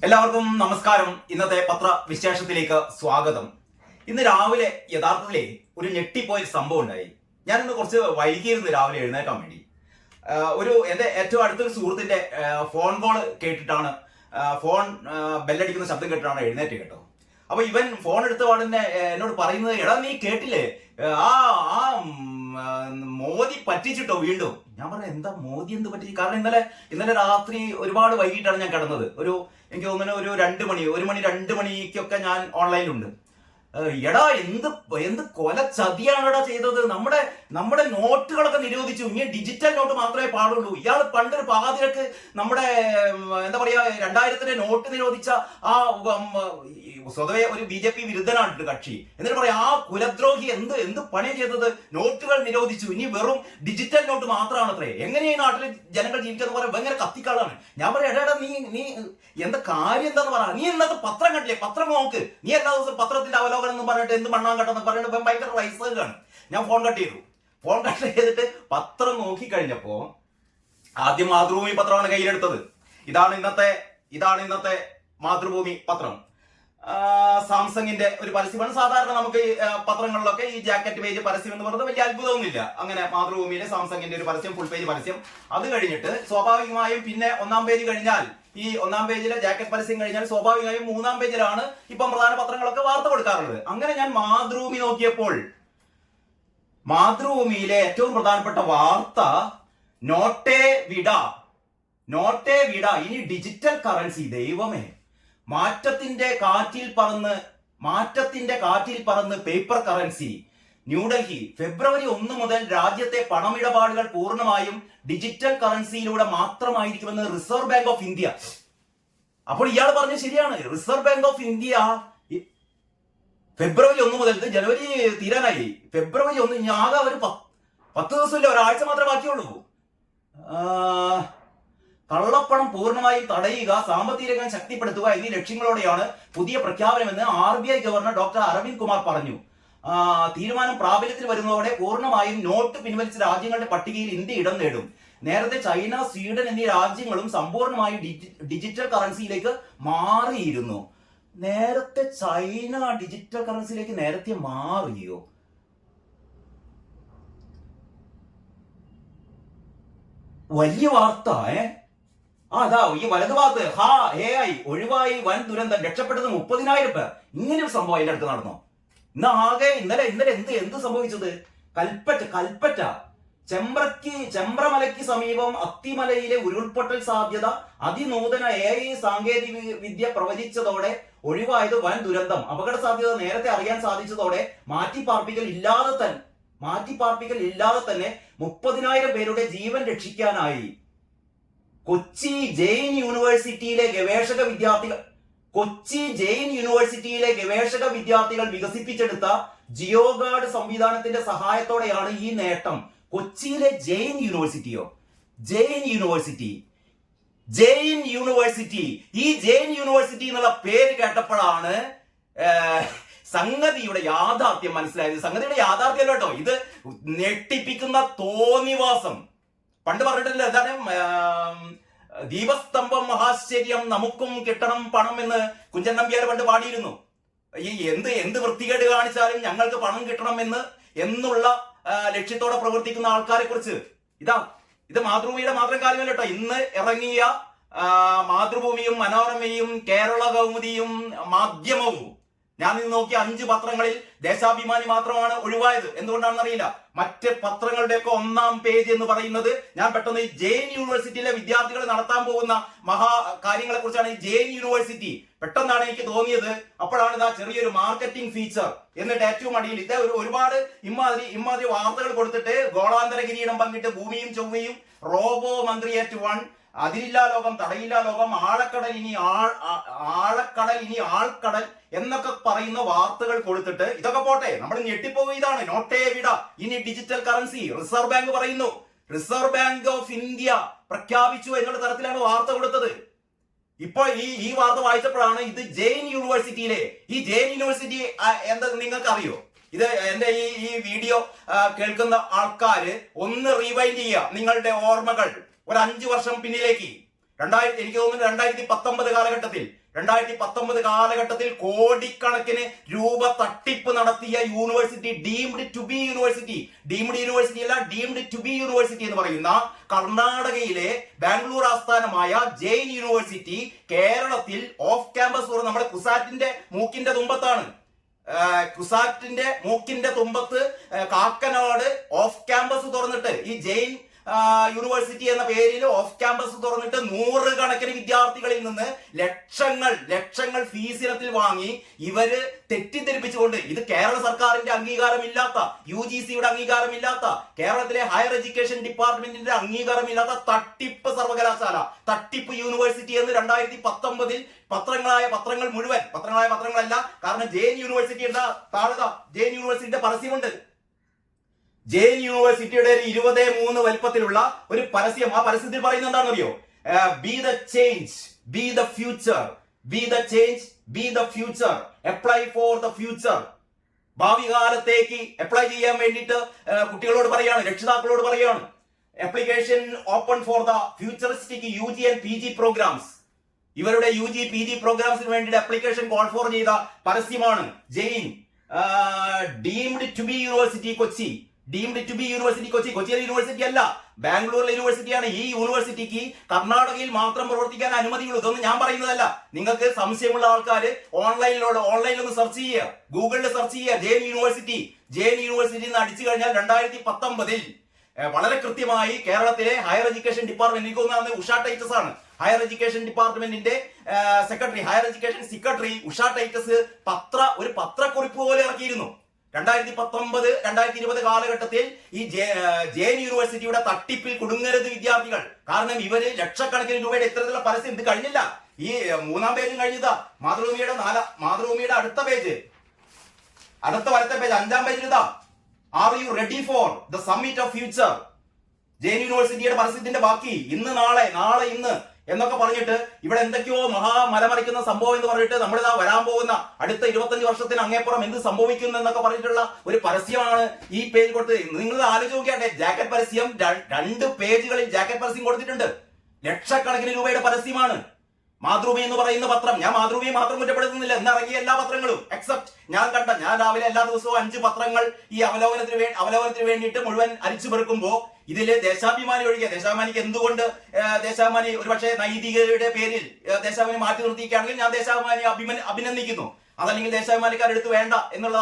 എല്ലാവർക്കും നമസ്കാരം. ഇന്നത്തെ പത്രവിശേഷത്തിലേക്ക് സ്വാഗതം. ഇന്ന് രാവിലെ യഥാർത്ഥത്തിലെ ഒരു ഞെട്ടിപ്പോയ സംഭവം ഉണ്ടായി. ഞാനിന്ന് കുറച്ച് വൈകിയിരുന്നു രാവിലെ എഴുന്നേക്കാൻ വേണ്ടി. എൻ്റെ ഏറ്റവും അടുത്തൊരു സുഹൃത്തിന്റെ ഫോൺ കോൾ കേട്ടിട്ടാണ്, ഫോൺ ബെല്ലടിക്കുന്ന ശബ്ദം കേട്ടിട്ടാണ് എഴുന്നേറ്റ് കേട്ടോ. അപ്പൊ ഇവൻ ഫോൺ എടുത്ത പാടിനെ എന്നോട് പറയുന്നത്, എടാ നീ കേട്ടില്ലേ, ആ ആ മോദി പറ്റിച്ചിട്ടോ വീണ്ടും. ഞാൻ പറഞ്ഞ എന്താ മോദി എന്ത് പറ്റി? കാരണം ഇന്നലെ രാത്രി ഒരുപാട് വൈകിട്ടാണ് ഞാൻ കിടന്നത്. എനിക്ക് തോന്നുന്നു ഒരു 1 മണി 2 മണിക്കൊക്കെ ഞാൻ ഓൺലൈനിലുണ്ട്. എടാ എന്ത് കൊല ചതിയാണെടാ ചെയ്തത്. നമ്മുടെ നോട്ടുകളൊക്കെ നിരോധിച്ചു. ഇനി ഡിജിറ്റൽ നോട്ട് മാത്രമേ പാടുള്ളൂ. ഇയാൾ പണ്ടൊരു പാതിരക്ക് നമ്മുടെ എന്താ പറയാ 2000-ന്റെ നോട്ട് നിരോധിച്ച ആ സ്വതവേ ഒരു BJP വിരുദ്ധനാണ് കക്ഷി. എന്നിട്ട് പറയാം ആ കുലദ്രോഹി എന്ത് പണി ചെയ്തത്. നോട്ടുകൾ നിരോധിച്ചു, ഇനി വെറും ഡിജിറ്റൽ നോട്ട് മാത്രമാണ് അത്രേ. എങ്ങനെയാ ഈ നാട്ടിൽ ജനങ്ങൾ ജീവിച്ചെന്ന് പറയാൻ ഭയങ്കര കത്തിക്കാളാണ്. ഞാൻ പറയാം, എടാ നീ എന്താ കാര്യം എന്താന്ന് പറ. നീ ഇന്നത്തെ പത്രം കണ്ടില്ലേ? പത്രം നോക്ക്. നീ എല്ലാ ദിവസവും പത്രത്തിന്റെ അവലോകനം എന്ന് പറഞ്ഞിട്ട് എന്ത് മണ്ണാൻ കട്ടെന്ന് പറഞ്ഞിട്ട് ഭയങ്കര റൈസാണ്. ഞാൻ ഫോൺ കട്ട് ചെയ്തിട്ട് പത്രം നോക്കി കഴിഞ്ഞപ്പോ ആദ്യം മാതൃഭൂമി പത്രമാണ് കയ്യിലെടുത്തത്. ഇതാണ് ഇന്നത്തെ മാതൃഭൂമി പത്രം. സാംസങ്ങിന്റെ ഒരു പരസ്യമാണ്. സാധാരണ നമുക്ക് പത്രങ്ങളിലൊക്കെ ഈ ജാക്കറ്റ് പേജ് പരസ്യം എന്ന് പറയുന്നത് വലിയ അത്ഭുതമൊന്നുമില്ല. അങ്ങനെ മാതൃഭൂമിയിലെ സാംസങ്ങിന്റെ ഒരു പരസ്യം, ഫുൾ പേജ് പരസ്യം. അത് കഴിഞ്ഞിട്ട് സ്വാഭാവികമായും പിന്നെ ഒന്നാം പേജ് കഴിഞ്ഞാൽ, ഈ ഒന്നാം പേജിലെ ജാക്കറ്റ് പരസ്യം കഴിഞ്ഞാൽ സ്വാഭാവികമായും മൂന്നാം പേജിലാണ് ഇപ്പം പ്രധാന പത്രങ്ങളൊക്കെ വാർത്ത കൊടുക്കാറുള്ളത്. അങ്ങനെ ഞാൻ മാതൃഭൂമി നോക്കിയപ്പോൾ മാതൃഭൂമിയിലെ ഏറ്റവും പ്രധാനപ്പെട്ട വാർത്ത നോട്ടേ വിട ഇനി ഡിജിറ്റൽ കറൻസി. ദൈവമേ, മാറ്റത്തിന്റെ കാറ്റിൽ പറന്ന് പേപ്പർ കറൻസി. ന്യൂഡൽഹി, ഫെബ്രുവരി 1 മുതൽ രാജ്യത്തെ പണമിടപാടുകൾ പൂർണ്ണമായും ഡിജിറ്റൽ കറൻസിയിലൂടെ മാത്രമായിരിക്കുമെന്ന് റിസർവ് ബാങ്ക് ഓഫ് ഇന്ത്യ. അപ്പോൾ ഇയാൾ പറഞ്ഞത് ശരിയാണ്. Reserve Bank of India February 1 മുതൽ, ജനുവരി തീരാനായി, ഫെബ്രുവരി 1 ഇനി ആകെ ഒരു 10 ദിവസമില്ല, ഒരാഴ്ച മാത്രമേ ബാക്കിയുള്ളൂ. കള്ളപ്പണം പൂർണ്ണമായും തടയുക, സാമ്പത്തിക രംഗം ശക്തിപ്പെടുത്തുക എന്നീ ലക്ഷ്യങ്ങളോടെയാണ് പുതിയ പ്രഖ്യാപനമെന്ന് RBI governor doctor Aravind Kumar പറഞ്ഞു. തീരുമാനം പ്രാബല്യത്തിൽ വരുന്നതോടെ പൂർണ്ണമായും നോട്ട് പിൻവലിച്ച രാജ്യങ്ങളുടെ പട്ടികയിൽ ഇന്ത്യ ഇടം നേടും. നേരത്തെ ചൈന, സ്വീഡൻ എന്നീ രാജ്യങ്ങളും സമ്പൂർണ്ണമായും ഡിജിറ്റൽ കറൻസിയിലേക്ക് മാറിയിരുന്നു. നേരത്തെ ചൈന ഡിജിറ്റൽ കറൻസിയിലേക്ക് നേരത്തെ മാറിയോ? വലിയ വാർത്ത. അതാ ഈ വലതുഭാഗത്ത് ഒഴിവായി വൻ ദുരന്തം, രക്ഷപ്പെട്ടത് 30,000 പേർ. ഇങ്ങനെ ഒരു സംഭവം അതിന്റെ അടുത്ത് നടന്നു. ഇന്നലെ എന്ത് സംഭവിച്ചത്? കൽപ്പറ്റ ചെമ്പ്രമലയ്ക്ക് സമീപം അത്തിമലയിലെ ഉരുൾപൊട്ടൽ സാധ്യത അതിനൂതന AI സാങ്കേതിക വിദ്യ പ്രവചിച്ചതോടെ ഒഴിവായത് വൻ ദുരന്തം. അപകട സാധ്യത നേരത്തെ അറിയാൻ സാധിച്ചതോടെ മാറ്റിപ്പാർപ്പിക്കൽ ഇല്ലാതെ തന്നെ 30,000 പേരുടെ ജീവൻ രക്ഷിക്കാനായി. കൊച്ചി ജെയിൻ യൂണിവേഴ്സിറ്റിയിലെ ഗവേഷക വിദ്യാർത്ഥികൾ വികസിപ്പിച്ചെടുത്ത ജിയോഗാർഡ് സംവിധാനത്തിന്റെ സഹായത്തോടെയാണ് ഈ നേട്ടം. കൊച്ചിയിലെ ജെയിൻ യൂണിവേഴ്സിറ്റി. ഈ ജെയിൻ യൂണിവേഴ്സിറ്റി എന്നുള്ള പേര് കേട്ടപ്പോഴാണ് സംഗതിയുടെ യാഥാർത്ഥ്യം മനസ്സിലായത്. സംഗതിയുടെ യാഥാർത്ഥ്യം കേട്ടോ, ഇത് ഞെട്ടിപ്പിക്കുന്ന തോന്നിവാസം. പണ്ട് പറഞ്ഞിട്ടില്ല, എന്താണ്, ദീപസ്തംഭം മഹാശ്ചര്യം നമുക്കും കിട്ടണം പണം എന്ന് കുഞ്ചൻ നമ്പ്യാർ പണ്ട് പാടിയിരുന്നു. ഈ എന്ത് വൃത്തികേട് കാണിച്ചാലും ഞങ്ങൾക്ക് പണം കിട്ടണം എന്നുള്ള ലക്ഷ്യത്തോടെ പ്രവർത്തിക്കുന്ന ആൾക്കാരെ കുറിച്ച് ഇത് മാതൃഭൂമിയുടെ മാത്രം കാര്യമല്ല കേട്ടോ. ഇന്ന് ഇറങ്ങിയ മാതൃഭൂമിയും മനോരമയും കേരള കൗമുദിയും മാധ്യമവും, ഞാൻ ഇന്ന് നോക്കിയ 5 പത്രങ്ങളിൽ ദേശാഭിമാനി മാത്രമാണ് ഒഴിവായത്. എന്തുകൊണ്ടാണെന്ന് അറിയില്ല. മറ്റ് പത്രങ്ങളുടെയൊക്കെ ഒന്നാം പേജ് എന്ന് പറയുന്നത്, ഞാൻ പെട്ടെന്ന് ഈ ജെയിൻ യൂണിവേഴ്സിറ്റിയിലെ വിദ്യാർത്ഥികൾ നടത്താൻ പോകുന്ന മഹാ കാര്യങ്ങളെ കുറിച്ചാണ്. ഈ ജെയിൻ യൂണിവേഴ്സിറ്റി പെട്ടെന്നാണ് എനിക്ക് തോന്നിയത്. അപ്പോഴാണ് ഇതാ ചെറിയൊരു മാർക്കറ്റിംഗ് ഫീച്ചർ എന്നിട്ട് ഏറ്റവും അടിയിൽ ഇത് ഒരുപാട് ഇമാതിരി വാർത്തകൾ കൊടുത്തിട്ട്, ഗോളാന്തര കിരീടം പങ്കിട്ട് ഭൂമിയും ചൊവ്വയും, റോബോ മന്ത്രിയേറ്റ് 1, അതിരില്ലാ ലോകം, തടയില്ലാ ലോകം, ആഴക്കടൽ ഇനി ആൾക്കടൽ എന്നൊക്കെ പറയുന്ന വാർത്തകൾ കൊടുത്തിട്ട്, ഇതൊക്കെ പോട്ടെ, നമ്മൾ ഞെട്ടിപ്പോവുകയാണ്. നോട്ടേ വിട ഇനി ഡിജിറ്റൽ കറൻസി. റിസർവ് ബാങ്ക് പറയുന്നു, റിസർവ് ബാങ്ക് ഓഫ് ഇന്ത്യ പ്രഖ്യാപിച്ചു എന്നുള്ള തരത്തിലാണ് വാർത്ത കൊടുത്തത്. ഇപ്പോൾ ഈ വാർത്ത വായിച്ചപ്പോഴാണ് ഇത് ജെയിൻ യൂണിവേഴ്സിറ്റി എന്താ നിങ്ങൾക്ക് അറിയോ? ഇത് എന്റെ ഈ വീഡിയോ കേൾക്കുന്ന ആൾക്കാര് ഒന്ന് റീവൈൻഡ് ചെയ്യുക നിങ്ങളുടെ ഓർമ്മകൾ ഒരു 5 വർഷം പിന്നിലേക്ക്. എനിക്ക് തോന്നുന്നു 2019 കാലഘട്ടത്തിൽ കോടിക്കണക്കിന് രൂപ തട്ടിപ്പ് നടത്തിയ university, deemed to be university, deemed university അല്ല, ഡീംഡ് ടു ബി യൂണിവേഴ്സിറ്റി എന്ന് പറയുന്ന കർണാടകയിലെ ബാംഗ്ലൂർ ആസ്ഥാനമായ ജെയിൻ യൂണിവേഴ്സിറ്റി കേരളത്തിൽ ഓഫ് ക്യാമ്പസ് തുറന്ന്, നമ്മുടെ കുസാറ്റിന്റെ മൂക്കിന്റെ തുമ്പത്താണ്, കുസാറ്റിന്റെ മൂക്കിന്റെ തുമ്പത്ത് കാക്കനാട് ഓഫ് ക്യാമ്പസ് തുറന്നിട്ട്, ഈ ജെയിൻ യൂണിവേഴ്സിറ്റി എന്ന പേരിൽ ഓഫ് ക്യാമ്പസ് തുറന്നിട്ട് 100 കണക്കിന് വിദ്യാർത്ഥികളിൽ നിന്ന് ലക്ഷങ്ങൾ ഫീസ് ഇനത്തിൽ വാങ്ങി ഇവര് തെറ്റിദ്ധരിപ്പിച്ചുകൊണ്ട്, ഇത് കേരള സർക്കാരിന്റെ അംഗീകാരമില്ലാത്ത, UGCയുടെ അംഗീകാരമില്ലാത്ത, കേരളത്തിലെ ഹയർ എഡ്യൂക്കേഷൻ ഡിപ്പാർട്ട്മെന്റിന്റെ അംഗീകാരമില്ലാത്ത തട്ടിപ്പ് സർവകലാശാല, തട്ടിപ്പ് യൂണിവേഴ്സിറ്റി എന്ന് 2019 പത്രങ്ങൾ മുഴുവൻ, പത്രങ്ങളല്ല, കാരണം ജെയിൻ യൂണിവേഴ്സിറ്റിയുടെ ജെയിൻ യൂണിവേഴ്സിറ്റിയുടെ പരസ്യമുണ്ട്. ജെയിൻ യൂണിവേഴ്സിറ്റിയുടെ 23 വലിപ്പത്തിലുള്ള ഒരു പരസ്യം. ആ പരസ്യത്തിൽ പറയുന്നത് എന്താണെന്നറിയോ? Be the change, be the future, be the change, be the future, apply for the future. ഭാവി കാലത്തേക്ക് അപ്ലൈ ചെയ്യാൻ വേണ്ടിയിട്ട് കുട്ടികളോട് പറയാണ്, രക്ഷിതാക്കളോട് പറയാണ്, application open for the futuristic UG and PG programmes. ഇവരുടെ UG PG പ്രോഗ്രാംസിന് വേണ്ടിയിട്ട് ആപ്ലിക്കേഷൻ കോൾ ഫോർ ചെയ്ത പരസ്യമാണ് Jain deemed to be university Kochi. Deemed to be university Kochi, കൊച്ചിയിലെ യൂണിവേഴ്സിറ്റി അല്ല, ബാംഗ്ലൂരിലെ യൂണിവേഴ്സിറ്റിയാണ്. ഈ യൂണിവേഴ്സിറ്റിക്ക് കർണാടകയിൽ മാത്രം പ്രവർത്തിക്കാൻ അനുമതിയുള്ളൂ. ഇതൊന്നും ഞാൻ പറയുന്നതല്ല. നിങ്ങൾക്ക് സംശയമുള്ള ആൾക്കാർ ഓൺലൈനിൽ ഒന്ന് സെർച്ച് ചെയ്യുക, ഗൂഗിളിൽ സെർച്ച് ചെയ്യുക, ജെയിൻ യൂണിവേഴ്സിറ്റി എന്ന് അടിച്ചു കഴിഞ്ഞാൽ 2019 വളരെ കൃത്യമായി കേരളത്തിലെ ഹയർ എഡ്യൂക്കേഷൻ ഡിപ്പാർട്ട്മെന്റ്, എനിക്ക് തോന്നുന്നത് ഉഷ ടൈറ്റസ് ആണ്, ഹയർ എഡ്യൂക്കേഷൻ ഡിപ്പാർട്ട്മെന്റിന്റെ higher education secretary Usha Titus ഒരു പത്രക്കുറിപ്പ് പോലെ ഇറക്കിയിരുന്നു. 2019-2020 കാലഘട്ടത്തിൽ ഈ ജെയിൻ യൂണിവേഴ്സിറ്റിയുടെ തട്ടിപ്പിൽ കുടുങ്ങരുത് വിദ്യാർത്ഥികൾ. കാരണം ഇവര് ലക്ഷക്കണക്കിന് രൂപയുടെ ഇത്തരത്തിലുള്ള പരസ്യം ഇത് കഴിഞ്ഞില്ല. ഈ 3-ാം പേജും കഴിഞ്ഞതാ. മാതൃഭൂമിയുടെ അടുത്ത പേജ്, വലത്തെ പേജ്, 5-ാം പേജിൽ ഇതാ, are you ready for the summit of future. Jain യൂണിവേഴ്സിറ്റിയുടെ പരസ്യത്തിന്റെ ബാക്കി, ഇന്ന് നാളെ ഇന്ന് എന്നൊക്കെ പറഞ്ഞിട്ട് ഇവിടെ എന്തൊക്കെയോ മലമറിക്കുന്ന സംഭവം എന്ന് പറഞ്ഞിട്ട് നമ്മളിതാ വരാൻ പോകുന്ന അടുത്ത 25 വർഷത്തിന് അങ്ങേപ്പുറം എന്ത് സംഭവിക്കുന്നു എന്നൊക്കെ പറഞ്ഞിട്ടുള്ള ഒരു പരസ്യമാണ് ഈ പേജ് കൊടുത്തത്. നിങ്ങൾ ആലോചിച്ച് നോക്കിയാട്ടെ, ജാക്കറ്റ് പരസ്യം 2 പേജുകളിൽ ജാക്കറ്റ് പരസ്യം കൊടുത്തിട്ടുണ്ട്. ലക്ഷക്കണക്കിന് രൂപയുടെ പരസ്യമാണ്. മാതൃഭൂമി എന്ന് പറയുന്ന പത്രം, ഞാൻ മാതൃഭൂമിയെ മാത്രം കുറ്റപ്പെടുത്തുന്നില്ല, ഇന്നിറങ്ങിയ എല്ലാ പത്രങ്ങളും എക്സെപ്റ്റ് ഞാൻ രാവിലെ എല്ലാ ദിവസവും 5 പത്രങ്ങൾ ഈ അവലോകനത്തിന് വേണ്ടിയിട്ട് മുഴുവൻ അരിച്ചു പെറുക്കുമ്പോ ഇതില് ദേശാഭിമാനി ഒഴികെ, ദേശാഭിമാനിക്ക് എന്തുകൊണ്ട് ദേശാഭിമാനി ഒരുപക്ഷെ നൈതികതയുടെ പേരിൽ ദേശാഭിമാനി മാറ്റി നിർത്തിയിരിക്കുകയാണെങ്കിൽ ഞാൻ ദേശാഭിമാനി അഭിനന്ദിക്കുന്നു. അതല്ലെങ്കിൽ ദേശാഭിമാനിക്കാരെടുത്ത് വേണ്ട എന്നുള്ള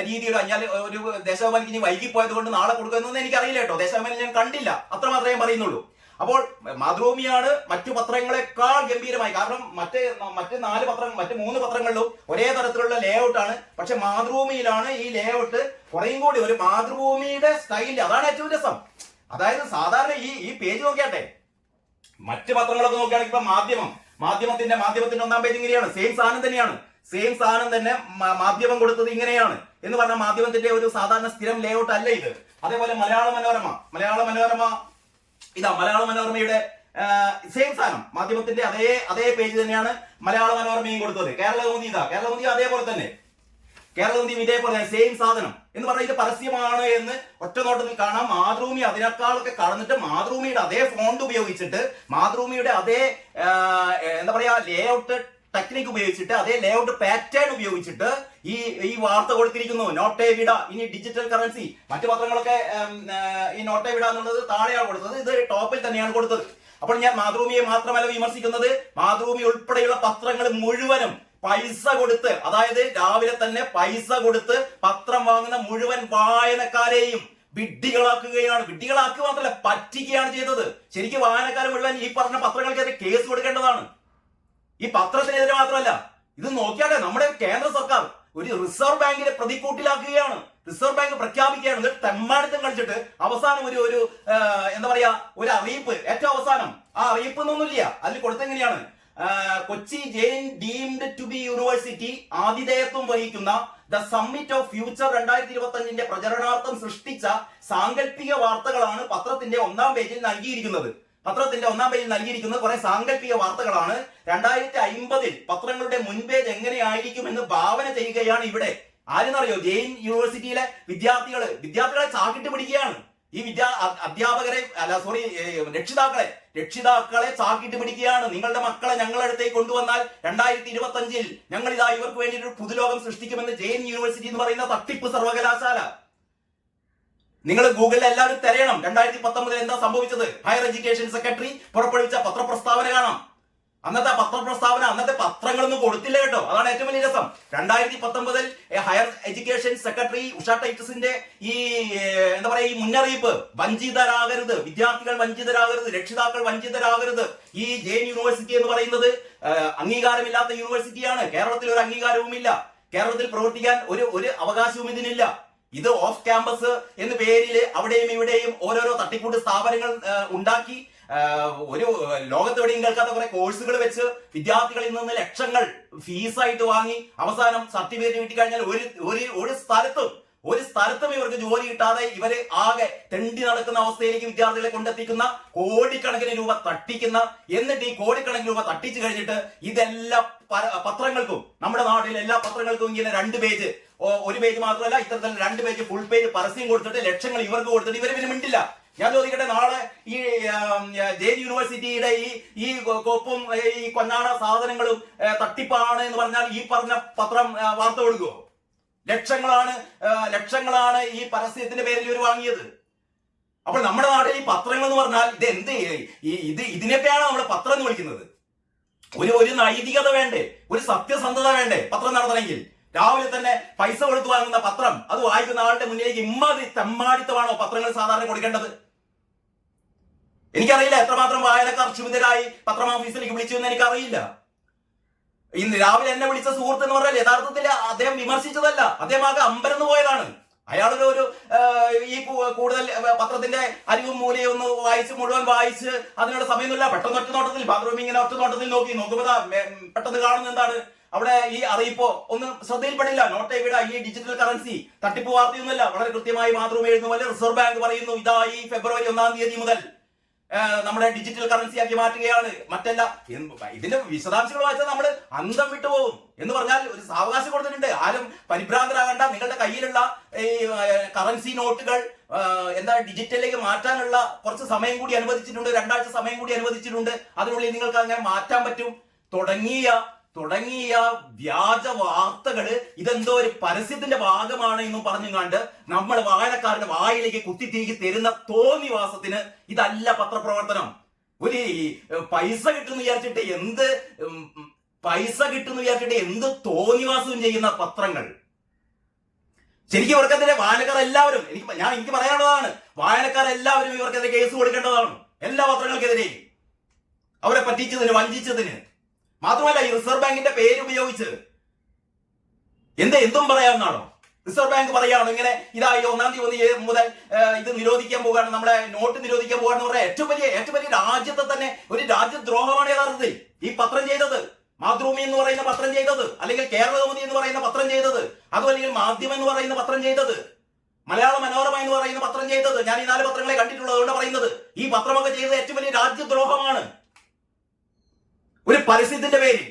രീതിയിൽ ഒരു ദേശാഭിമാനിക്ക് ഇനി വൈകിപ്പോയത് കൊണ്ട് നാളെ കൊടുക്കുന്നതെന്ന് എനിക്കറിയില്ല കേട്ടോ. ദേശാഭിമാനി ഞാൻ കണ്ടില്ല, അത്ര മാത്രമേ പറയുന്നുള്ളൂ. അപ്പോൾ മാതൃഭൂമിയാണ് മറ്റു പത്രങ്ങളെക്കാൾ ഗംഭീരമായി. കാരണം മറ്റ് 3 പത്രങ്ങളിലും ഒരേ തരത്തിലുള്ള ലേഔട്ട് ആണ്. പക്ഷെ മാതൃഭൂമിയിലാണ് ഈ ലേഔട്ട് കുറേയും കൂടി ഒരു മാതൃഭൂമിയുടെ സ്റ്റൈലിൽ. അതാണ് ഏറ്റവും രസം. അതായത് സാധാരണ ഈ പേജ് നോക്കിയാട്ടെ, മറ്റ് പത്രങ്ങളൊക്കെ നോക്കുകയാണെങ്കിൽ ഇപ്പൊ മാധ്യമത്തിന്റെ 1-ാം പേജ് ഇങ്ങനെയാണ്. സെയിം സാധനം തന്നെ മാധ്യമം കൊടുത്തത് ഇങ്ങനെയാണ് എന്ന് പറഞ്ഞാൽ മാധ്യമത്തിന്റെ ഒരു സാധാരണ സ്ഥിരം ലേഔട്ട് അല്ല ഇത്. അതേപോലെ മലയാള മനോരമയുടെ സെയിം സാധനം, മാധ്യമത്തിന്റെ അതേ പേജ് തന്നെയാണ് മലയാള മനോരമയും കൊടുത്തത്. കേരളകൗമുദി അതേപോലെ തന്നെ, കേരളകൗമുദിയും ഇതേപോലെ സെയിം സാധനം എന്ന് പറഞ്ഞാൽ ഇത് പരസ്യമാണ് എന്ന് ഒറ്റ നോട്ടത്തിൽ കാണാം. മാതൃഭൂമി അതിനേക്കാളൊക്കെ കടന്നിട്ട് മാതൃഭൂമിയുടെ അതേ ഫോണ്ട് ഉപയോഗിച്ചിട്ട്, മാതൃഭൂമിയുടെ അതേ ലേഔട്ട് ടെക്നിക് ഉപയോഗിച്ചിട്ട്, അതേ ലേഔട്ട് പാറ്റേൺ ഉപയോഗിച്ചിട്ട് ഈ വാർത്ത കൊടുത്തിരിക്കുന്നു. നോട്ടേ വിട, ഇനി ഡിജിറ്റൽ കറൻസി. മറ്റു പത്രങ്ങളൊക്കെ ഈ നോട്ടേ വിട എന്നുള്ളത് താഴെയാണ് കൊടുത്തത്, ഇത് ടോപ്പിൽ തന്നെയാണ് കൊടുത്തത്. അപ്പോൾ ഞാൻ മാതൃഭൂമിയെ മാത്രമല്ല വിമർശിക്കുന്നത്, മാതൃഭൂമി ഉൾപ്പെടെയുള്ള പത്രങ്ങൾ മുഴുവനും പൈസ കൊടുത്ത്, അതായത് രാവിലെ തന്നെ പൈസ കൊടുത്ത് പത്രം വാങ്ങുന്ന മുഴുവൻ വായനക്കാരെയും വിഡ്ഢികളാക്കുകയാണ്. വിഡ്ഢികളാക്കുക മാത്രമല്ല, പറ്റിക്കുകയാണ് ചെയ്തത്. ശരിക്കും വായനക്കാരെ മുഴുവൻ ഈ പറഞ്ഞ പത്രങ്ങൾക്കെതിരെ കേസ് കൊടുക്കേണ്ടതാണ്. ഈ പത്രത്തിനെതിരെ മാത്രമല്ല, ഇത് നോക്കിയാലേ നമ്മുടെ കേന്ദ്ര സർക്കാർ ഒരു റിസർവ് ബാങ്കിനെ പ്രതിക്കൂട്ടിലാക്കുകയാണ്. റിസർവ് ബാങ്ക് പ്രഖ്യാപിക്കുകയാണ്, എന്നിട്ട് തെമ്മാടിത്തം കളിച്ചിട്ട് അവസാനം ഒരു ഒരു അറിയിപ്പ്, ഏറ്റവും അവസാനം ആ അറിയിപ്പ് ഒന്നുമില്ല, അതിൽ കൊടുത്തെങ്ങനെയാണ്, Kochi Jain deemed to be university ആതിഥേയത്വം വഹിക്കുന്ന ദ സമ്മിറ്റ് ഓഫ് ഫ്യൂച്ചർ 2025 പ്രചരണാർത്ഥം സൃഷ്ടിച്ച സാങ്കല്പിക വാർത്തകളാണ് പത്രത്തിന്റെ 1-ാം പേജിൽ നൽകിയിരിക്കുന്നത്. കുറെ സാങ്കല്പിക വാർത്തകളാണ്. 2050 പത്രങ്ങളുടെ മുൻപേജ് എങ്ങനെയായിരിക്കുമെന്ന് ഭാവന ചെയ്യുകയാണ് ഇവിടെ. ആരെന്നറിയോ? ജെയിൻ യൂണിവേഴ്സിറ്റിയിലെ വിദ്യാർത്ഥികളെ ചാക്കിട്ട് പിടിക്കുകയാണ്. ഈ അധ്യാപകരെ രക്ഷിതാക്കളെ ചാക്കിട്ട് പിടിക്കുകയാണ്. നിങ്ങളുടെ മക്കളെ ഞങ്ങളുടെ അടുത്തേക്ക് കൊണ്ടുവന്നാൽ 2025 ഞങ്ങൾ ഇതാ ഇവർക്ക് വേണ്ടി ഒരു പുതുലോകം സൃഷ്ടിക്കുമെന്ന് ജെയിൻ യൂണിവേഴ്സിറ്റി എന്ന് പറയുന്ന തട്ടിപ്പ് സർവകലാശാല. നിങ്ങൾ ഗൂഗിളിൽ എല്ലാവരും തിരയണം. 2019 എന്താ സംഭവിച്ചത്? ഹയർ എഡ്യൂക്കേഷൻ സെക്രട്ടറി പുറപ്പെടുവിച്ച പത്രപ്രസ്താവന കാണാം. അന്നത്തെ പത്രപ്രസ്താവന അന്നത്തെ പത്രങ്ങളൊന്നും കൊടുത്തില്ല കേട്ടോ. അതാണ് ഏറ്റവും വലിയ രസം. 2019 ഹയർ എഡ്യൂക്കേഷൻ സെക്രട്ടറി ഉഷ ടൈറ്റസിന്റെ ഈ എന്താ പറയാ ഈ മുന്നറിയിപ്പ്, വഞ്ചിതരാകരുത്, വിദ്യാർത്ഥികൾ വഞ്ചിതരാകരുത്, രക്ഷിതാക്കൾ വഞ്ചിതരാകരുത്. ഈ ജെയിൻ യൂണിവേഴ്സിറ്റി എന്ന് പറയുന്നത് അംഗീകാരമില്ലാത്ത യൂണിവേഴ്സിറ്റിയാണ്. കേരളത്തിൽ ഒരു അംഗീകാരവുമില്ല. കേരളത്തിൽ പ്രവർത്തിക്കാൻ ഒരു അവകാശവും ഇതിനില്ല. ഇത് ഓഫ് ക്യാമ്പസ് എന്ന പേരിൽ അവിടെയും ഇവിടെയും ഓരോരോ തട്ടിക്കൂട്ട് സ്ഥാപനങ്ങൾ ഉണ്ടാക്കി ഒരു ലോകത്തെവിടെയും കേൾക്കാത്ത കുറെ കോഴ്സുകൾ വെച്ച് വിദ്യാർത്ഥികളിൽ നിന്ന് ലക്ഷങ്ങൾ ഫീസായിട്ട് വാങ്ങി അവസാനം സർട്ടിഫിക്കറ്റ് കിട്ടിക്കഴിഞ്ഞാൽ ഒരു സ്ഥലത്തും ഇവർക്ക് ജോലി കിട്ടാതെ ഇവര് ആകെ തെണ്ടി നടക്കുന്ന അവസ്ഥയിലേക്ക് വിദ്യാർത്ഥികളെ കൊണ്ടെത്തിക്കുന്ന, കോടിക്കണക്കിന് രൂപ തട്ടിക്കുന്ന, എന്നിട്ട് ഈ കോടിക്കണക്കിന് രൂപ തട്ടിച്ചു കഴിഞ്ഞിട്ട് ഇതെല്ലാ പത്രങ്ങൾക്കും, നമ്മുടെ നാട്ടിലെ എല്ലാ പത്രങ്ങൾക്കും ഇങ്ങനെ 2 പേജ്, ഒരു പേജ് മാത്രമല്ല ഇത്തരത്തിൽ 2 പേജ് ഫുൾ പേജ് പരസ്യം കൊടുത്തിട്ട് ലക്ഷങ്ങൾ ഇവർക്ക് കൊടുത്തിട്ട് ഇവര് മിണ്ടില്ല. ഞാൻ ചോദിക്കട്ടെ, നാളെ ഈ ജെയിൻ യൂണിവേഴ്സിറ്റിയുടെ ഈ കോപ്പും ഈ കൊഞ്ഞാണ സാധനങ്ങളും തട്ടിപ്പാണ് എന്ന് പറഞ്ഞാൽ ഈ പറഞ്ഞ പത്രം വാർത്ത കൊടുക്കുമോ? ലക്ഷങ്ങളാണ് ഈ പരസ്യത്തിന്റെ പേരിൽ ഇവർ വാങ്ങിയത്. അപ്പോൾ നമ്മുടെ നാട്ടിൽ ഈ പത്രങ്ങൾ എന്ന് പറഞ്ഞാൽ ഇതിനൊക്കെയാണ് നമ്മൾ പത്രം എന്ന് വിളിക്കുന്നത്. ഒരു നൈതികത വേണ്ടേ? ഒരു സത്യസന്ധത വേണ്ടേ പത്രം നടത്തണമെങ്കിൽ? രാവിലെ തന്നെ പൈസ കൊടുത്തു വാങ്ങുന്ന പത്രം അത് വായിക്കുന്ന ആളുടെ മുന്നിലേക്ക് ഇമ്മാതിരി തെമ്മാടിത്തമാണോ പത്രങ്ങൾ സാധാരണ കൊടുക്കേണ്ടത്? എനിക്കറിയില്ല എത്രമാത്രം വായനക്കാർ ക്ഷുഭിതരായി പത്രം ഓഫീസിലേക്ക് വിളിച്ചു എന്ന് എനിക്കറിയില്ല. ഇന്ന് രാവിലെ എന്നെ വിളിച്ച സുഹൃത്ത് എന്ന് പറഞ്ഞാൽ യഥാർത്ഥത്തിൽ അദ്ദേഹം വിമർശിച്ചതല്ല, അദ്ദേഹം ആകെ അമ്പരന്ന് പോയതാണ്. അയാളൊരു ഈ കൂടുതൽ പത്രത്തിന്റെ അരിവും മൂലയും ഒന്ന് മുഴുവൻ വായിച്ച് അതിനുള്ള സമയമൊന്നുമില്ല. പെട്ടെന്ന് ഒറ്റ നോട്ടത്തിൽ ബാത്റൂമിൽ ഇങ്ങനെ ഒറ്റ നോട്ടത്തിൽ നോക്കുമ്പോൾ പെട്ടെന്ന് കാണുന്ന എന്താണ്? അവിടെ ഈ അറിയിപ്പോ ഒന്നും ശ്രദ്ധയിൽപ്പെടില്ല. നോട്ട് എവിടെ ഈ ഡിജിറ്റൽ കറൻസി തട്ടിപ്പ് വാർത്തയൊന്നുമല്ല. വളരെ കൃത്യമായി മാതൃഭൂമി എഴുതുന്ന പോലെ റിസർവ് ബാങ്ക് പറയുന്നു ഇതാ ഈ ഫെബ്രുവരി 1-ാം തീയതി മുതൽ നമ്മുടെ ഡിജിറ്റൽ കറൻസി ആക്കി മാറ്റുകയാണ്. മറ്റല്ല ഇതിന്റെ വിശദാംശങ്ങൾ വായിച്ചാൽ നമ്മൾ അന്തം വിട്ടുപോകും. എന്ന് പറഞ്ഞാൽ ഒരു സാവകാശം കൊടുത്തിട്ടുണ്ട്. ആരും പരിഭ്രാന്തരാകണ്ട. നിങ്ങളുടെ കയ്യിലുള്ള ഈ കറൻസി നോട്ടുകൾ ഡിജിറ്റലിലേക്ക് മാറ്റാനുള്ള കുറച്ച് സമയം കൂടി അനുവദിച്ചിട്ടുണ്ട്. 2 ആഴ്ച സമയം കൂടി അനുവദിച്ചിട്ടുണ്ട്. അതിനുള്ളിൽ നിങ്ങൾക്ക് അങ്ങനെ മാറ്റാൻ പറ്റും. തുടങ്ങിയ വ്യാജ വാർത്തകള് ഇതെന്തോ ഒരു പരസ്യത്തിന്റെ ഭാഗമാണ് എന്നും പറഞ്ഞുകൊണ്ട് നമ്മൾ വായനക്കാരുടെ വായിലേക്ക് കുത്തിത്തിരികി തരുന്ന തോന്നിവാസത്തിന് ഇതല്ല പത്രപ്രവർത്തനം. ഒരു പൈസ കിട്ടുന്നു വിചാരിച്ചിട്ട് എന്ത് തോന്നിവാസവും ചെയ്യുന്ന പത്രങ്ങൾ. ശരിക്കും ഇവർക്കെതിരെ വായനക്കാരെല്ലാവരും എനിക്ക് പറയാനുള്ളതാണ്, വായനക്കാരെല്ലാവരും ഇവർക്കെതിരെ കേസ് കൊടുക്കേണ്ടതാണ്. എല്ലാ പത്രങ്ങൾക്കെതിരെയും അവരെ പറ്റിച്ചതിന്, വഞ്ചിച്ചതിന്. മാത്രമല്ല ഈ റിസർവ് ബാങ്കിന്റെ പേര് ഉപയോഗിച്ച് എന്തും പറയാമെന്നാണോ? റിസർവ് ബാങ്ക് പറയുകയാണ് ഇങ്ങനെ ഇതാ 1-ാം തീയതി മുതൽ ഇത് നിരോധിക്കാൻ പോവുകയാണ്, നമ്മളെ നോട്ട് നിരോധിക്കാൻ പോവുകയാണെന്ന് പറയാം. ഏറ്റവും വലിയ രാജ്യത്തെ തന്നെ ഒരു രാജ്യദ്രോഹമാണ് യഥാർത്ഥത്തിൽ ഈ പത്രം ചെയ്തത്. മാതൃഭൂമി എന്ന് പറയുന്ന പത്രം ചെയ്തത്, അല്ലെങ്കിൽ കേരളകൗമുദി എന്ന് പറയുന്ന പത്രം ചെയ്തത്, അതുമല്ലെങ്കിൽ മാധ്യമം എന്ന് പറയുന്ന പത്രം ചെയ്തത്, മലയാള മനോരമ എന്ന് പറയുന്ന പത്രം ചെയ്തത്. ഞാൻ ഈ 4 പത്രങ്ങളെ കണ്ടിട്ടുള്ളത്. അതുകൊണ്ട് പറയുന്നത് ഈ പത്രമൊക്കെ ചെയ്തത് ഏറ്റവും വലിയ രാജ്യദ്രോഹമാണ് ഒരു പരസ്യത്തിന്റെ പേരിൽ.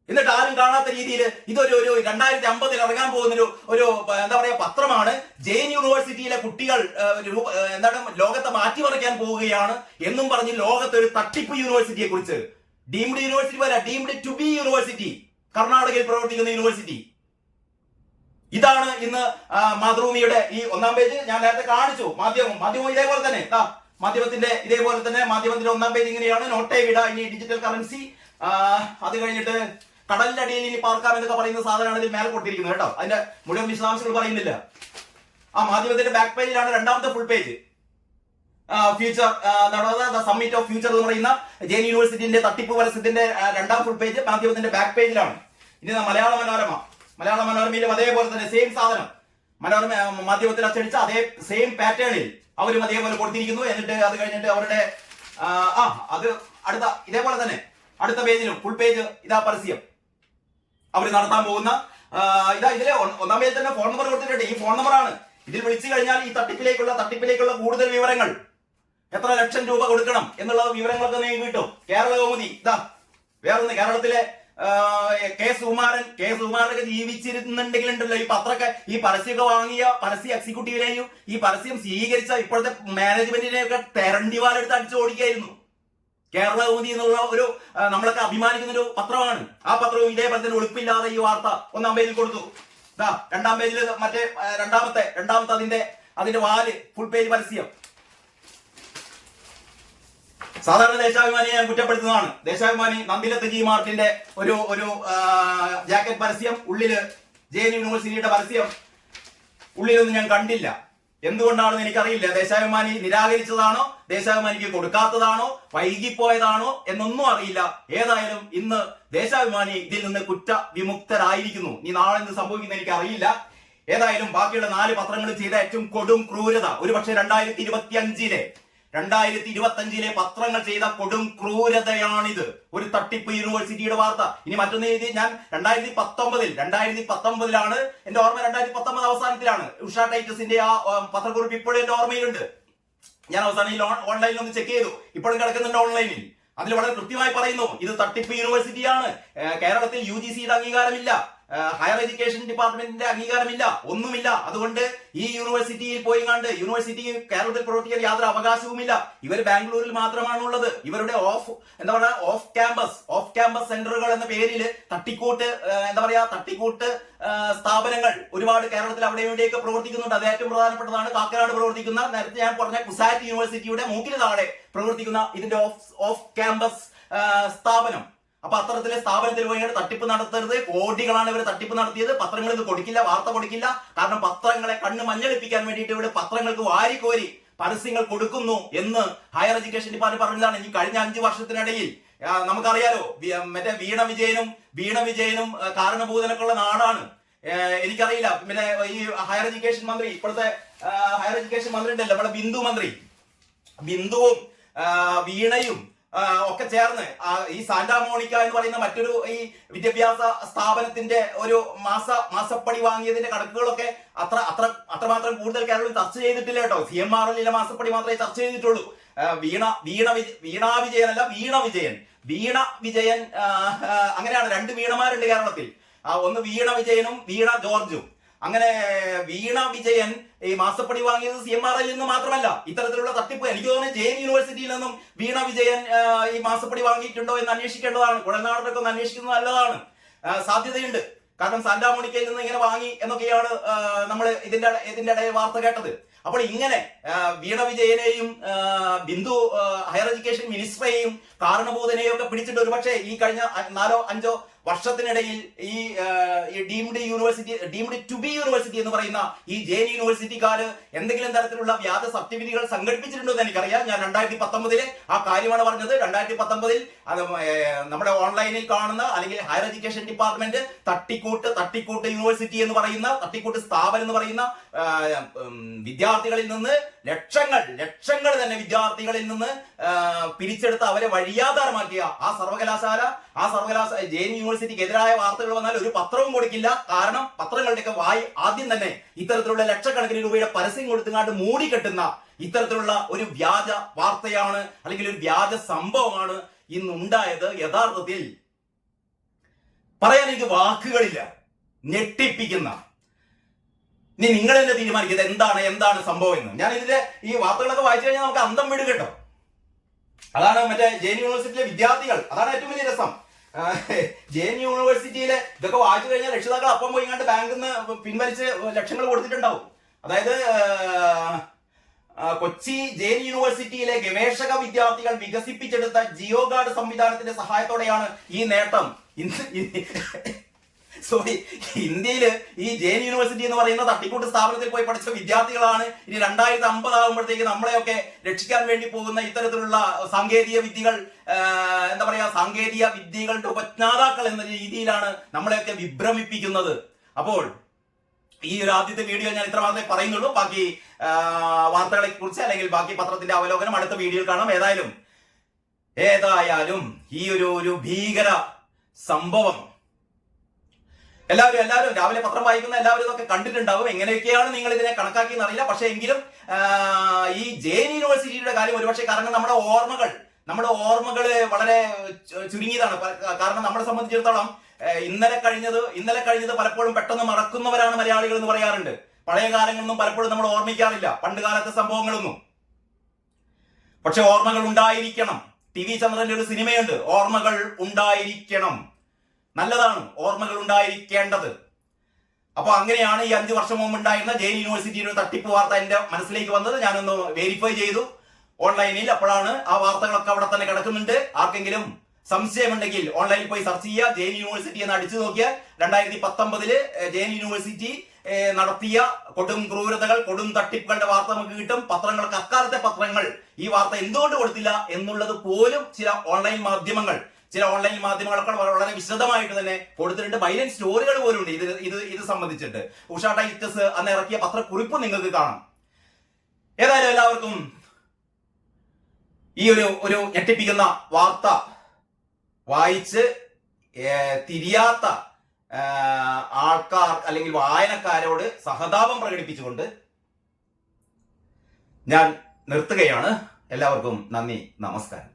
എന്നിട്ട് ആരും കാണാത്ത രീതിയിൽ ഇതൊരു 2050 ഇറങ്ങാൻ പോകുന്ന ഒരു എന്താ പറയാ പത്രമാണ്. ജെയിൻ യൂണിവേഴ്സിറ്റിയിലെ കുട്ടികൾ ലോകത്തെ മാറ്റിമറിക്കാൻ പോവുകയാണ് എന്നും പറഞ്ഞ് ലോകത്തെ ഒരു തട്ടിപ്പ് യൂണിവേഴ്സിറ്റിയെ കുറിച്ച്, ഡീംഡ് യൂണിവേഴ്സിറ്റി പോലെ ഡീംഡ് ടു ബി യൂണിവേഴ്സിറ്റി, കർണാടകയിൽ പ്രവർത്തിക്കുന്ന യൂണിവേഴ്സിറ്റി. ഇതാണ് ഇന്ന് മാതൃഭൂമിയുടെ ഈ 1-ാം പേജ്. ഞാൻ നേരത്തെ കാണിച്ചു. മാധ്യമം ഇതേപോലെ തന്നെ മാധ്യമത്തിന്റെ 1-ാം പേജ് ഇങ്ങനെയാണ്. നോട്ടേ വിട ഇനി ഡിജിറ്റൽ കറൻസി. അത് കഴിഞ്ഞിട്ട് കടലിന്റെ അടിയിൽ ഇനി പാർക്കാം എന്നൊക്കെ പറയുന്ന സാധനമാണ് ഇതിൽ മേലെ കൊടുത്തിരിക്കുന്നത് കേട്ടോ. അതിന്റെ മുഴുവൻ വിശദാംശങ്ങൾ പറയുന്നില്ല. മാധ്യമത്തിന്റെ ബാക്ക് പേജിലാണ് 2-ാമത്തെ full page. Future summit of future എന്ന് പറയുന്ന ജെയിൻ യൂണിവേഴ്സിറ്റിന്റെ തട്ടിപ്പ് പരസ്യത്തിന്റെ 2-ാം ഫുൾ പേജ് മാധ്യമത്തിന്റെ ബാക്ക് പേജിലാണ്. ഇനി മലയാള മനോരമയിലും അതേപോലെ തന്നെ സെയിം സാധനം മാധ്യമത്തിൽ അച്ചടിച്ച അതേ സെയിം പാറ്റേണിൽ അവരും അതേപോലെ കൊടുത്തിരിക്കുന്നു. എന്നിട്ട് അത് കഴിഞ്ഞിട്ട് അവരുടെ അത് ഇതേപോലെ തന്നെ അടുത്ത പേജിലും ഫുൾ പേജ് ഇതാ പരസ്യം അവർ നടത്താൻ പോകുന്ന ഇതിലെ 1-ാം പേജിൽ തന്നെ ഫോൺ നമ്പർ കൊടുത്തിട്ടുണ്ട്. ഈ ഫോൺ നമ്പറാണ്. ഇതിൽ വിളിച്ചു കഴിഞ്ഞാൽ ഈ തട്ടിപ്പിലേക്കുള്ള കൂടുതൽ വിവരങ്ങൾ, എത്ര ലക്ഷം രൂപ കൊടുക്കണം എന്നുള്ള വിവരങ്ങളൊക്കെ നിങ്ങൾക്ക് കിട്ടും. കേരളകൗമുദി വേറൊന്ന് കേരളത്തിലെ കെ സുകുമാരനൊക്കെ ജീവിച്ചിരുന്നുണ്ടെങ്കിൽ ഉണ്ടല്ലോ ഈ പത്രമൊക്കെ ഈ പരസ്യമൊക്കെ വാങ്ങിയ പരസ്യ എക്സിക്യൂട്ടീവിനെയും ഈ പരസ്യം സ്വീകരിച്ച ഇപ്പോഴത്തെ മാനേജ്മെന്റിനെയൊക്കെ തെരണ്ടിവാലെടുത്ത് അടിച്ചു ഓടിക്കായിരുന്നു. കേരളകൗമുദി എന്നുള്ള ഒരു നമ്മളൊക്കെ അഭിമാനിക്കുന്ന ഒരു പത്രമാണ്. ആ പത്രവും ഇതേപോലെ തന്നെ ഒളിപ്പില്ലാതെ ഈ വാർത്ത 1-ാം പേജിൽ കൊടുത്തു. 2-ാം പേജിൽ മറ്റേ രണ്ടാമത്തെ അതിന്റെ വാല് ഫുൾ പേജ് പരസ്യം. സാധാരണ ദേശാഭിമാനിയെ ഞാൻ കുറ്റപ്പെടുത്തുന്നതാണ്. ദേശാഭിമാനി നന്ദിലത്ത് ജി മാർട്ടിന്റെ ഒരു ജാക്കറ്റ് പരസ്യം, ഉള്ളില് ജെഎൻ യൂണിവേഴ്സിറ്റിയുടെ പരസ്യം, ഉള്ളിലൊന്നും ഞാൻ കണ്ടില്ല. എന്തുകൊണ്ടാണെന്ന് എനിക്കറിയില്ല. ദേശാഭിമാനി നിരാകരിച്ചതാണോ, ദേശാഭിമാനിക്ക് കൊടുക്കാത്തതാണോ, വൈകിപ്പോയതാണോ എന്നൊന്നും അറിയില്ല. ഏതായാലും ഇന്ന് ദേശാഭിമാനി ഇതിൽ നിന്ന് കുറ്റവിമുക്തരായിരിക്കുന്നു. ഇനി നാളെ എന്ത് സംഭവിക്കുന്ന എനിക്ക് അറിയില്ല. ഏതായാലും ബാക്കിയുള്ള 4 പത്രങ്ങൾ ചെയ്ത ഏറ്റവും കൊടും ക്രൂരത, ഒരുപക്ഷെ 2025-ലെ പത്രങ്ങൾ ചെയ്ത കൊടും ക്രൂരതയാണിത്. ഒരു തട്ടിപ്പ് യൂണിവേഴ്സിറ്റിയുടെ വാർത്ത. ഇനി മറ്റൊന്ന് എഴുതി ഞാൻ 2019-ലാണ് എന്റെ ഓർമ്മ, 2019 അവസാനത്തിലാണ് ഉഷ ടൈറ്റസിന്റെ ആ പത്രക്കുറിപ്പ് ഇപ്പോഴും എന്റെ ഓർമ്മയിലുണ്ട്. ഞാൻ അവസാനം ഓൺലൈനിൽ ഒന്ന് ചെക്ക് ചെയ്തു, ഇപ്പോഴും കിടക്കുന്നുണ്ട് ഓൺലൈനിൽ. അതിൽ വളരെ കൃത്യമായി പറയുന്നു ഇത് തട്ടിപ്പ് യൂണിവേഴ്സിറ്റിയാണ്. കേരളത്തിൽ UGCയുടെ അംഗീകാരമില്ല, ഹയർ എഡ്യൂക്കേഷൻ ഡിപ്പാർട്ട്മെന്റിന്റെ അംഗീകാരമില്ല, ഒന്നുമില്ല. അതുകൊണ്ട് ഈ യൂണിവേഴ്സിറ്റിയിൽ പോയി കണ്ട് യൂണിവേഴ്സിറ്റി കേരളത്തിൽ പ്രവർത്തിക്കാൻ യാതൊരു അവകാശവുമില്ല. ഇവർ ബാംഗ്ലൂരിൽ മാത്രമാണ് ഉള്ളത്. ഇവരുടെ ഓഫ് ക്യാമ്പസ് സെന്ററുകൾ എന്ന പേരിൽ തട്ടിക്കൂട്ട് സ്ഥാപനങ്ങൾ ഒരുപാട് കേരളത്തിൽ അവിടെ ഇവിടെയൊക്കെ പ്രവർത്തിക്കുന്നുണ്ട്. അത് ഏറ്റവും പ്രധാനപ്പെട്ടതാണ് കാക്കനാട് പ്രവർത്തിക്കുന്ന, നേരത്തെ ഞാൻ പറഞ്ഞ കുസാറ്റ് യൂണിവേഴ്സിറ്റിയുടെ മൂക്കിന് താഴെ പ്രവർത്തിക്കുന്ന ഇതിന്റെ ഓഫ് ക്യാമ്പസ് സ്ഥാപനം. അപ്പൊ അത്തരത്തിലെ സ്ഥാപനത്തിൽ പോയി തട്ടിപ്പ് നടത്തരുത്. കോടികളാണ് ഇവർ തട്ടിപ്പ് നടത്തിയത്. പത്രങ്ങൾ ഇത് കൊടുക്കില്ല, വാർത്ത കൊടുക്കില്ല. കാരണം പത്രങ്ങളെ കണ്ണ് മഞ്ഞളിപ്പിക്കാൻ വേണ്ടിയിട്ട് ഇവിടെ പത്രങ്ങൾക്ക് വാരിക്കോരി പരസ്യങ്ങൾ കൊടുക്കുന്നു എന്ന് ഹയർ എഡ്യൂക്കേഷൻ ഡിപ്പാർട്ട്മെന്റ് പറഞ്ഞതാണ്. ഈ കഴിഞ്ഞ 5 വർഷത്തിനിടയിൽ നമുക്കറിയാലോ, മറ്റേ വീണ വിജയനും കാരണഭൂതനൊക്കെയുള്ള നാടാണ്. എനിക്കറിയില്ല, പിന്നെ ഈ ഹയർ എഡ്യൂക്കേഷൻ മന്ത്രി, ഇപ്പോഴത്തെ ഹയർ എഡ്യൂക്കേഷൻ മന്ത്രി ഉണ്ടല്ലോ നമ്മുടെ ബിന്ദുവും വീണയും ഒക്കെ ചേർന്ന് ഈ സാന്റാ മോണിക്ക എന്ന് പറയുന്ന മറ്റൊരു ഈ വിദ്യാഭ്യാസ സ്ഥാപനത്തിന്റെ ഒരു മാസപ്പടി വാങ്ങിയതിന്റെ കണക്കുകളൊക്കെ അത്രമാത്രം കൂടുതൽ കേരളം ചർച്ച ചെയ്തിട്ടില്ല കേട്ടോ. CMRLലെ മാസപ്പടി മാത്രമേ ചർച്ച ചെയ്തിട്ടുള്ളൂ. വീണ വിജയൻ അങ്ങനെയാണ് 2 വീണമാരുണ്ട് കേരളത്തിൽ. ഒന്ന് വീണ വിജയനും വീണ ജോർജും. അങ്ങനെ വീണ വിജയൻ ഈ മാസപ്പടി വാങ്ങിയത് CMRLൽ നിന്ന് മാത്രമല്ല, ഇത്തരത്തിലുള്ള തട്ടിപ്പ് എനിക്ക് തോന്നുന്നു ജെഎൻ യൂണിവേഴ്സിറ്റിയിൽ നിന്നും വീണ വിജയൻ ഈ മാസപ്പടി വാങ്ങിയിട്ടുണ്ടോ എന്ന് അന്വേഷിക്കേണ്ടതാണ്. കുഴൽനാടനൊക്കെ ഒന്ന് അന്വേഷിക്കുന്നത് നല്ലതാണ്. സാധ്യതയുണ്ട്. കാരണം സാന്റാ മോണിക്കയിൽ നിന്ന് ഇങ്ങനെ വാങ്ങി എന്നൊക്കെയാണ് നമ്മൾ ഇതിന്റെ ഇടയിൽ വാർത്ത കേട്ടത്. അപ്പോൾ ഇങ്ങനെ വീണ വിജയനെയും ബിന്ദു ഹയർ എഡ്യൂക്കേഷൻ മിനിസ്റ്ററെയും കാരണഭൂതനെയും ഒക്കെ പിടിച്ചിട്ട് ഒരുപക്ഷെ ഈ കഴിഞ്ഞ 4-5 വർഷത്തിനിടയിൽ ഈ ഡീംഡ് ടു ബി യൂണിവേഴ്സിറ്റി എന്ന് പറയുന്ന ഈ ജെഎൻ യൂണിവേഴ്സിറ്റിക്കാര് എന്തെങ്കിലും തരത്തിലുള്ള വ്യാജ സർട്ടിഫിക്കറ്റുകൾ സംഘടിപ്പിച്ചിട്ടുണ്ടോ എന്ന് എനിക്കറിയാം. ഞാൻ 2019 ആ കാര്യമാണ് പറഞ്ഞത്. 2019 നമ്മുടെ ഓൺലൈനിൽ കാണുന്ന അല്ലെങ്കിൽ ഹയർ എഡ്യൂക്കേഷൻ ഡിപ്പാർട്ട്മെന്റ് തട്ടിക്കൂട്ട് യൂണിവേഴ്സിറ്റി എന്ന് പറയുന്ന തട്ടിക്കൂട്ട് സ്ഥാപനം എന്ന് പറയുന്ന വിദ്യാർത്ഥികളിൽ നിന്ന് ലക്ഷങ്ങൾ തന്നെ വിദ്യാർത്ഥികളിൽ നിന്ന് പിരിച്ചെടുത്ത് അവരെ വഴിയാധാരമാക്കിയ ആ സർവകലാശാല ജെഎൻ യൂണിവേഴ്സിറ്റിക്ക് എതിരായ വാർത്തകൾ വന്നാൽ ഒരു പത്രവും കൊടുക്കില്ല. കാരണം പത്രങ്ങളുടെയൊക്കെ വായി ആദ്യം തന്നെ ഇത്തരത്തിലുള്ള ലക്ഷക്കണക്കിന് രൂപയുടെ പരസ്യം കൊടുത്തുകൊണ്ട് മൂടിക്കെട്ടുന്ന ഇത്തരത്തിലുള്ള ഒരു വ്യാജ വാർത്തയാണ് അല്ലെങ്കിൽ ഒരു വ്യാജ സംഭവമാണ് ഇന്നുണ്ടായത്. യഥാർത്ഥത്തിൽ പറയാൻ എനിക്ക് വാക്കുകളില്ല. ഞെട്ടിപ്പിക്കുന്ന. ഇനി നിങ്ങൾ തന്നെ തീരുമാനിക്കുന്നത് എന്താണ് സംഭവം എന്ന്. ഞാൻ ഇതിന്റെ ഈ വാർത്തകളൊക്കെ വായിച്ചു കഴിഞ്ഞാൽ നമുക്ക് അന്തം വിടും കേട്ടോ. അതാണ് മറ്റേ ജെഎൻ യൂണിവേഴ്സിറ്റിയിലെ വിദ്യാർത്ഥികൾ, അതാണ് ഏറ്റവും വലിയ രസം. ജെഎൻ യൂണിവേഴ്സിറ്റിയിലെ ഇതൊക്കെ വായിച്ചു കഴിഞ്ഞാൽ രക്ഷിതാക്കൾ അപ്പം പോയി കണ്ട് ബാങ്കിൽ നിന്ന് പിൻവലിച്ച് ലക്ഷങ്ങൾ കൊടുത്തിട്ടുണ്ടാവും. അതായത് കൊച്ചി ജെഎൻ യൂണിവേഴ്സിറ്റിയിലെ ഗവേഷക വിദ്യാർത്ഥികൾ വികസിപ്പിച്ചെടുത്ത ജിയോ ഗാർഡ് സംവിധാനത്തിന്റെ സഹായത്തോടെയാണ് ഈ നേട്ടം. ഇന്ത്യയില് ഈ ജെഎൻ യൂണിവേഴ്സിറ്റി എന്ന് പറയുന്ന തട്ടിക്കൂട്ട് സ്ഥാപനത്തിൽ പോയി പഠിച്ച വിദ്യാർത്ഥികളാണ് ഇനി 2050 ആകുമ്പോഴത്തേക്ക് നമ്മളെയൊക്കെ രക്ഷിക്കാൻ വേണ്ടി പോകുന്ന ഇത്തരത്തിലുള്ള സാങ്കേതിക വിദ്യകളുടെ ഉപജ്ഞാതാക്കൾ എന്ന രീതിയിലാണ് നമ്മളെയൊക്കെ വിഭ്രമിപ്പിക്കുന്നത്. അപ്പോൾ ഈ ഒരു ആദ്യത്തെ വീഡിയോ ഞാൻ ഇത്ര മാത്രമേ പറയുന്നുള്ളൂ. ബാക്കി വാർത്തകളെ കുറിച്ച് അല്ലെങ്കിൽ ബാക്കി പത്രത്തിന്റെ അവലോകനം അടുത്ത വീഡിയോയിൽ കാണാം. ഏതായാലും ഈ ഒരു ഭീകര സംഭവം എല്ലാവരും രാവിലെ പത്രം വായിക്കുന്ന എല്ലാവരും ഇതൊക്കെ കണ്ടിട്ടുണ്ടാവും. എങ്ങനെയൊക്കെയാണ് നിങ്ങൾ ഇതിനെ കണക്കാക്കിയെന്ന് അറിയില്ല. പക്ഷെ എങ്കിലും ഈ ജെഎൻ യൂണിവേഴ്സിറ്റിയുടെ കാര്യം ഒരുപക്ഷെ കാരണം നമ്മുടെ നമ്മുടെ ഓർമ്മകള് വളരെ ചുരുങ്ങിയതാണ്. കാരണം നമ്മളെ സംബന്ധിച്ചിടത്തോളം ഇന്നലെ കഴിഞ്ഞത് പലപ്പോഴും പെട്ടെന്ന് മറക്കുന്നവരാണ് മലയാളികൾ എന്ന് പറയാറുണ്ട്. പഴയ കാലങ്ങളൊന്നും പലപ്പോഴും നമ്മൾ ഓർമ്മിക്കാറില്ല, പണ്ട് കാലത്തെ സംഭവങ്ങളൊന്നും. പക്ഷെ ഓർമ്മകൾ ഉണ്ടായിരിക്കണം. TV ചന്ദ്രന്റെ ഒരു സിനിമയുണ്ട്, ഓർമ്മകൾ ഉണ്ടായിരിക്കണം. നല്ലതാണ് ഓർമ്മകൾ ഉണ്ടായിരിക്കേണ്ടത്. അപ്പൊ അങ്ങനെയാണ് ഈ 5 വർഷം മുമ്പ് ഉണ്ടായിരുന്ന ജെയിൻ യൂണിവേഴ്സിറ്റിയുടെ ഒരു തട്ടിപ്പ് വാർത്ത എന്റെ മനസ്സിലേക്ക് വന്നത്. ഞാനൊന്ന് വെരിഫൈ ചെയ്തു ഓൺലൈനിൽ. അപ്പോഴാണ് ആ വാർത്തകളൊക്കെ അവിടെ തന്നെ കിടക്കുന്നുണ്ട്. ആർക്കെങ്കിലും സംശയമുണ്ടെങ്കിൽ ഓൺലൈനിൽ പോയി സെർച്ച് ചെയ്യുക. ജെയിൻ യൂണിവേഴ്സിറ്റി എന്ന് അടിച്ചു നോക്കിയാൽ 2019 ജെയിൻ യൂണിവേഴ്സിറ്റി നടത്തിയ കൊടും ക്രൂരതകൾ, കൊടും തട്ടിപ്പുകളുടെ വാർത്ത നമുക്ക് കിട്ടും. പത്രങ്ങൾക്ക്, അക്കാലത്തെ പത്രങ്ങൾ ഈ വാർത്ത എന്തുകൊണ്ട് കൊടുത്തില്ല എന്നുള്ളത് പോലും ചില ഓൺലൈൻ മാധ്യമങ്ങളൊക്കെ വളരെ വിശദമായിട്ട് തന്നെ കൊടുത്തിട്ടുണ്ട്. വൈലന്റ് സ്റ്റോറികൾ പോലും ഉണ്ട് ഇത് സംബന്ധിച്ചിട്ട്. ഉഷ ടൈറ്റസ് അന്ന് ഇറക്കിയ പത്രക്കുറിപ്പ് നിങ്ങൾക്ക് കാണാം. ഏതായാലും എല്ലാവർക്കും ഈ ഒരു ഞെട്ടിപ്പിക്കുന്ന വാർത്ത വായിച്ച് തിരിയാത്ത ആൾക്കാർ അല്ലെങ്കിൽ വായനക്കാരോട് സഹതാപം പ്രകടിപ്പിച്ചുകൊണ്ട് ഞാൻ നിർത്തുകയാണ്. എല്ലാവർക്കും നന്ദി, നമസ്കാരം.